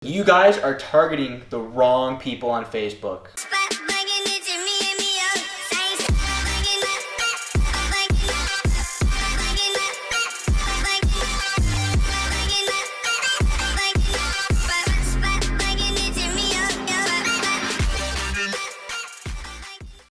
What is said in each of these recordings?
You guys are targeting the wrong people on Facebook.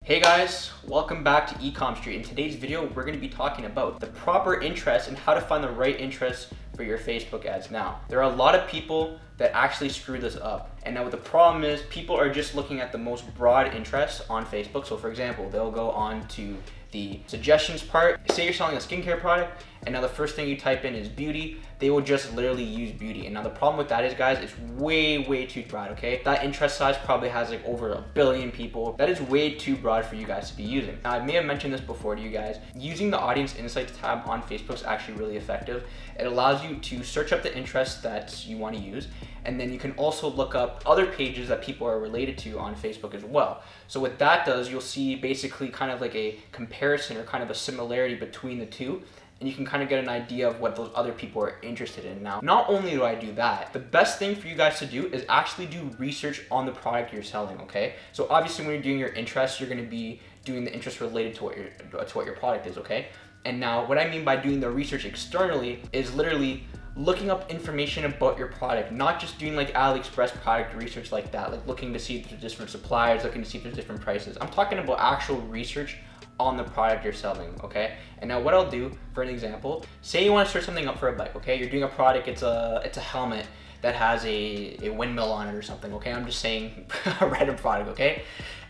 Hey guys, welcome back to Ecom Street. In today's video, we're going to be talking about the proper interest and how to find the right interest for your Facebook ads. Now, there are a lot of people that actually screw this up. And now what the problem is, people are just looking at the most broad interests on Facebook. So for example, they'll go on to the suggestions part. Say you're selling a skincare product, and now the first thing you type in is beauty. They will just literally use beauty. And now the problem with that is, guys, it's way too broad, okay? That interest size probably has like over 1 billion people. That is way too broad for you guys to be using. Now, I may have mentioned this before to you guys. Using the Audience Insights tab on Facebook is actually really effective. It allows you to search up the interests that you want to use, and then you can also look up other pages that people are related to on Facebook as well. So what that does, you'll see basically kind of like a comparison or kind of a similarity between the two, and you can kind of get an idea of what those other people are interested in. Now, not only do I do that, the best thing for you guys to do is actually do research on the product you're selling, okay? So obviously when you're doing your interests, you're gonna be doing the interest related to what your product is, okay? And now what I mean by doing the research externally is literally looking up information about your product, not just doing like AliExpress product research like that, like looking to see if there's different suppliers, looking to see if there's different prices. I'm talking about actual research on the product you're selling, okay? And now what I'll do, for an example, say you want to search something up for a bike, okay? You're doing a product, it's a helmet that has a windmill on it or something, okay? I'm just saying a random product, okay?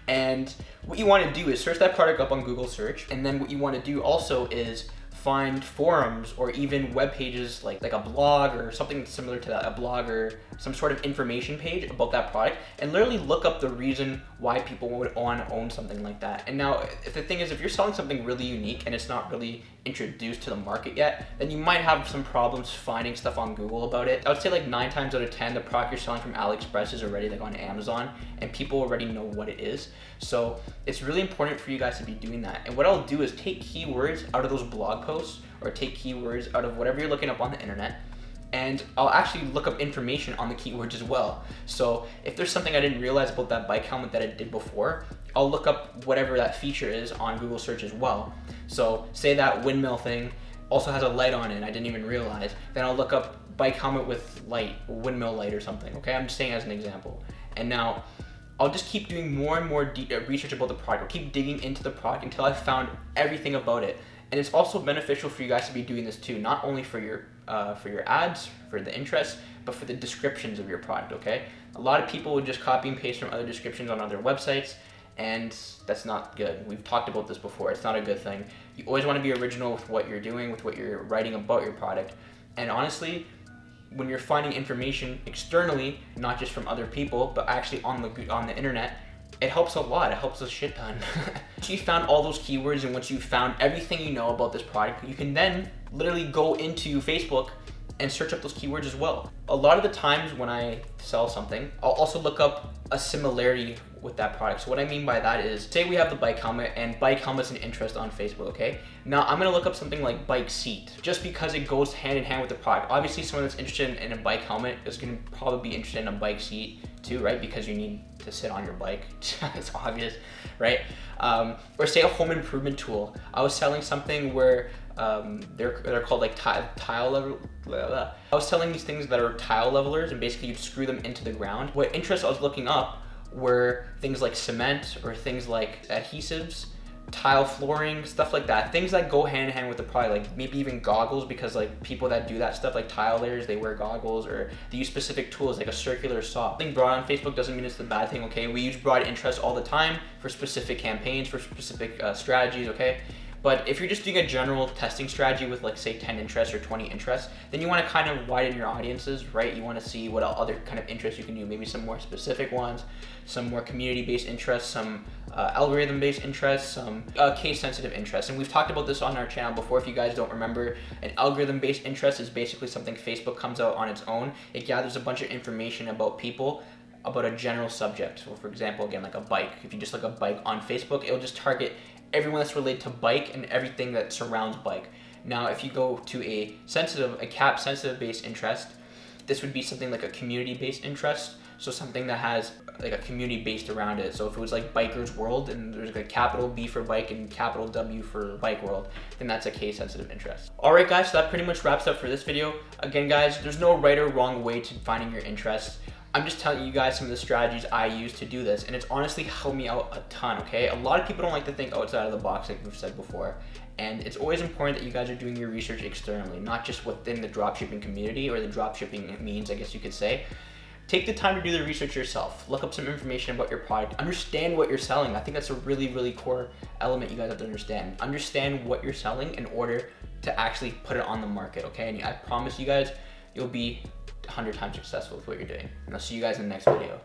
And what you want to do is search that product up on Google search, and then what you want to do also is find forums or even web pages like a blog or something similar to that, a blog or some sort of information page about that product, and literally look up the reason why people would want to own something like that. And now if the thing is, if you're selling something really unique and it's not really introduced to the market yet, then you might have some problems finding stuff on Google about it. I would say like 9 times out of 10, the product you're selling from AliExpress is already like on Amazon and people already know what it is. So it's really important for you guys to be doing that. And what I'll do is take keywords out of those blog posts or take keywords out of whatever you're looking up on the internet, and I'll actually look up information on the keywords as well. So if there's something I didn't realize about that bike helmet that I did before, I'll look up whatever that feature is on Google search as well. So say that windmill thing also has a light on it and I didn't even realize, then I'll look up bike helmet with light, windmill light or something, okay? I'm just saying as an example. And now I'll just keep doing more and more research about the product. I'll keep digging into the product until I've found everything about it. And it's also beneficial for you guys to be doing this too, not only for your ads, for the interest, but for the descriptions of your product, okay? A lot of people would just copy and paste from other descriptions on other websites, and that's not good. We've talked about this before. It's not a good thing. You always want to be original with what you're doing, with what you're writing about your product. And honestly, when you're finding information externally, not just from other people, but actually on the internet, it helps a lot. It helps a shit ton. Once you found all those keywords and once you found everything you know about this product, you can then literally go into Facebook and search up those keywords as well. A lot of the times when I sell something, I'll also look up a similarity with that product. So what I mean by that is, say we have the bike helmet and bike helmet's an interest on Facebook, okay? Now I'm gonna look up something like bike seat, just because it goes hand in hand with the product. Obviously someone that's interested in a bike helmet is gonna probably be interested in a bike seat too, right? Because you need to sit on your bike, it's obvious, right? Or say a home improvement tool. I was selling something where they're called like tile level. I was selling these things that are tile levelers, and basically you'd screw them into the ground. What interests I was looking up were things like cement or things like adhesives, tile flooring, stuff like that. Things that go hand in hand with the product, like maybe even goggles, because like people that do that stuff like tile layers, they wear goggles, or they use specific tools like a circular saw. Being broad on Facebook doesn't mean it's the bad thing, okay? We use broad interest all the time for specific campaigns, for specific strategies, okay? But if you're just doing a general testing strategy with like say 10 interests or 20 interests, then you want to kind of widen your audiences, right? You want to see what other kind of interests you can do, maybe some more specific ones, some more community-based interests, some algorithm-based interests, some case-sensitive interests. And we've talked about this on our channel before. If you guys don't remember, an algorithm-based interest is basically something Facebook comes out on its own. It gathers a bunch of information about people, about a general subject. So for example, again, like a bike. If you just look up bike on Facebook, it'll just target everyone that's related to bike and everything that surrounds bike. Now, if you go to a cap sensitive based interest, this would be something like a community-based interest. So something that has like a community based around it. So if it was like Biker's World and there's like a capital B for bike and capital W for Bike World, then that's a case sensitive interest. All right guys, so that pretty much wraps up for this video. Again guys, there's no right or wrong way to finding your interests. I'm just telling you guys some of the strategies I use to do this, and it's honestly helped me out a ton, okay? A lot of people don't like to think outside of the box, like we've said before. And it's always important that you guys are doing your research externally, not just within the dropshipping community or the dropshipping means, I guess you could say. Take the time to do the research yourself. Look up some information about your product. Understand what you're selling. I think that's a really, really core element you guys have to understand. Understand what you're selling in order to actually put it on the market, okay? And I promise you guys, you'll be 100 times successful with what you're doing. And I'll see you guys in the next video.